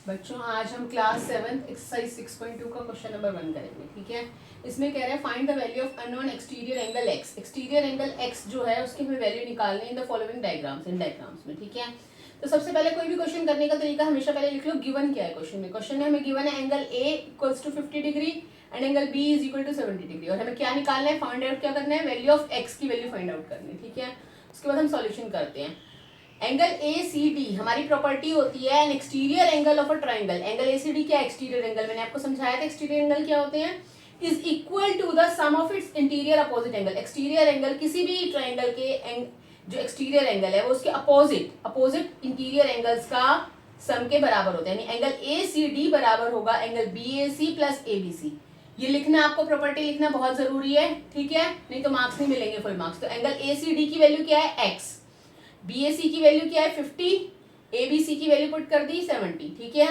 बच्चों आज हम क्लास 7 एक्सरसाइज 6.2 का क्वेश्चन नंबर 1 करेंगे। ठीक है, इसमें कह रहा है find the value of unknown exterior angle x. Exterior angle x जो है उसकी हमें वैल्यू निकालनी है in the following diagrams, in diagrams में। ठीक है, तो सबसे पहले कोई भी क्वेश्चन करने का तरीका हमेशा पहले लिख लो गिवन क्या है क्वेश्चन में। क्वेश्चन में हमें गिवन है angle A equals to 50 degree and angle B is equal to 70 degree, और हमें क्या निकालना है, फाइंड आउट क्या करना है, वैल्यू ऑफ एक्स की वैल्यू फाइंड आउट करनी है। ठीक है, उसके बाद हम सॉल्यूशन करते हैं। एंगल ए सी डी हमारी प्रॉपर्टी होती है an exterior angle of a triangle. Angle A C D क्या है, एक्सटीरियर एंगल। मैंने आपको समझाया था एक्सटीरियर एंगल क्या होते हैं, is equal to the sum of its interior opposite angle. Exterior angle किसी भी ट्राइंगल के जो एक्सटीरियर एंगल है वो उसके अपोजिट इंटीरियर एंगल्स का सम के बराबर होते हैं। यानी एंगल ए सी डी बराबर होगा angle B A C plus A B C. ये लिखना, आपको प्रॉपर्टी लिखना बहुत जरूरी है। ठीक है, नहीं तो मार्क्स नहीं मिलेंगे फुल मार्क्स। तो एंगल ए सी डी की वैल्यू क्या है, एक्स। BAC की वैल्यू क्या है 50, ABC की वैल्यू पुट कर दी 70। ठीक है,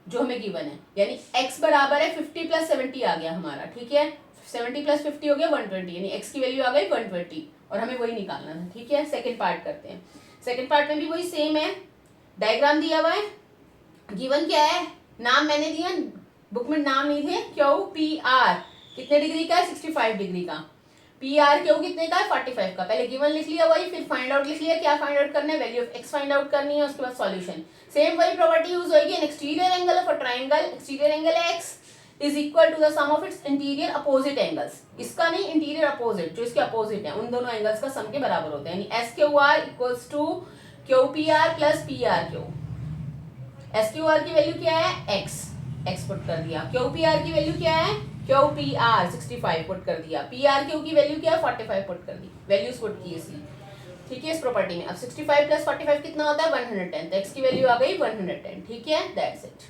जो हमें गिवन है, यानी x बराबर है 50 प्लस 70 आ गया हमारा। ठीक है, 70 प्लस 50 हो गया 120, यानी x की वैल्यू आ गई 120 और हमें वही निकालना था। ठीक है, सेकंड पार्ट करते हैं। सेकंड पार्ट में भी वही सेम है, डायग्राम दिया हुआ है, गिवन क्या है, नाम मैंने दिया, बुक में नाम नहीं थे। QPR कितने डिग्री का है, 65 डिग्री का। PRQ कितने का है, 45 का। पहले गिवन लिख लिया वही, फिर फाइंड आउट लिख लिया, क्या फाइंड आउट करना है, value of X find out करनी है, उसके बाद सॉल्यूशन। सेम वही प्रॉपर्टी यूज होगी, an exterior angle of a triangle, exterior angle X is equal to the sum of its interior opposite angles. इसका नहीं, इंटीरियर अपोजिट, जो इसके अपोजिट है उन दोनों एंगल्स का सम के बराबर होता है। यानी SQR equals to QPR plus PRQ। SQR की वैल्यू क्या है, x पुट कर दिया। QPR की वैल्यू क्या है, QPR 65 पुट कर दिया। PRQ की वैल्यू क्या है, 45 पुट कर दी, वैल्यूज पुट की इसलिए। ठीक है, इस प्रॉपर्टी में अब 65 प्लस 45 कितना होता है, 110। तो x की वैल्यू आ गई 110। ठीक है, दैट्स इट।